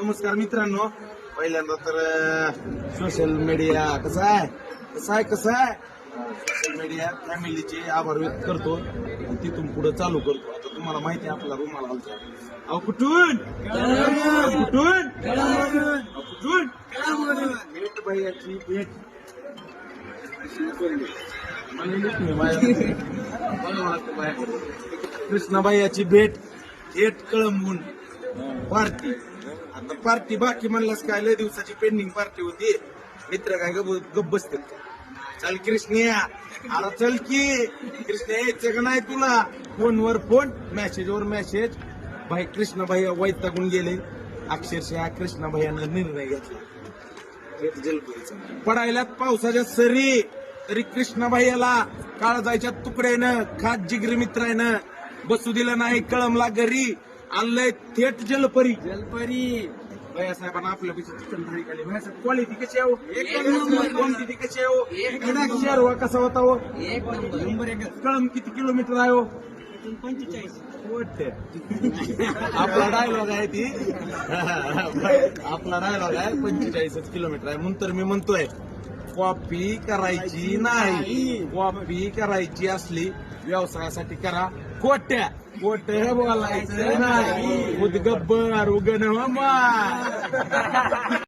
नमस्कार मित्रांनो, पहिल्यांदा तर सोशल मीडिया कसं आहे सोशल मीडिया फॅमिलीचे आभार व्यक्त करतो आणि तिथून पुढे चालू करतो. आता तुम्हाला माहिती आहे आपला रुमाला आलता. अहो कुठून भेट भैयाची भेट कृष्णाबाईची भेट थेट कळंबून पार्टी. आता पार्टी बाकी म्हणलास काय, लय दिवसाची पेंडिंग पार्टी होती. मित्र काय गप बसते. चल कृष्णिया, आता चल की कृष्णा, यायचं का नाही तुला? फोनवर फोन, मेसेजवर मेसेज. भाई कृष्णा भाई वैतागून गेले. अक्षरशः कृष्णा भाईनं निर्णय घेतला पडायल्यात पावसाच्या सरी, तरी कृष्णा भाईला काळजाच्या तुकड्यानं खास जिगरी मित्रानं बसू दिलं नाही. कळमला घरी आणलंय थेट जलपरी. भैया साहेबांना आपल्या चिकन थाळी खाली. भैयासाहेब क्वालिटी कशी आहे, क्वांटिटी कशी आहे, शेरवा कसा होता हो, कळम किती किलोमीटर आहे हो? 45. आपला डायलॉग आहे ती आपला डायलॉग आहे 45 किलोमीटर आहे. म्हणून तर मी म्हणतोय कॉपी करायची नाही. कॉपी करायची असली व्यवसायासाठी करा. खोट्या बोलायचं नाही. उद्गब्बर उगन